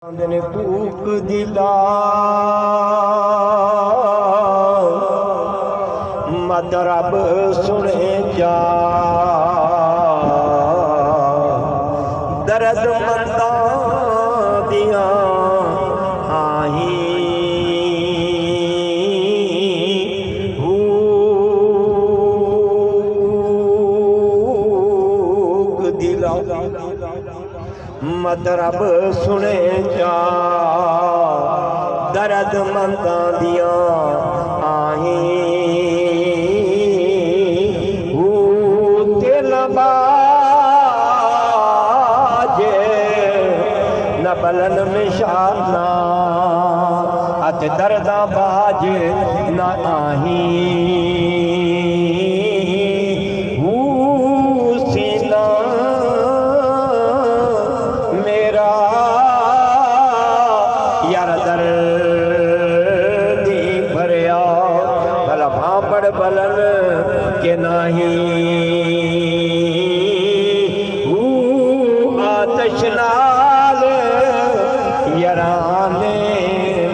ने कूक दिला मत रब सुने जा दर्द मंदा दिया आही कूक दिला मत रब सुने जा दर्द मंदा दिया आही दिल बाजे न बलन मिशाना अत दर्दा बाजे न आही बलन के नहीं आतश लाल यराने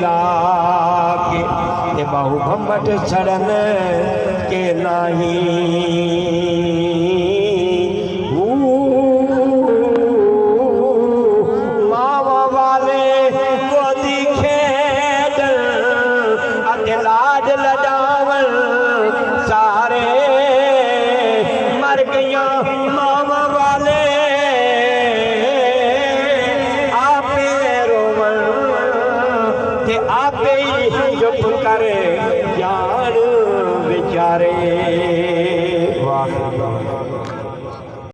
लाके बाहु भम्बट सड़न के नहीं मावा वाले को दिखे लाज लजावल सारे मर गया मामा वाले आपे रोवन के आपे ही चुप करे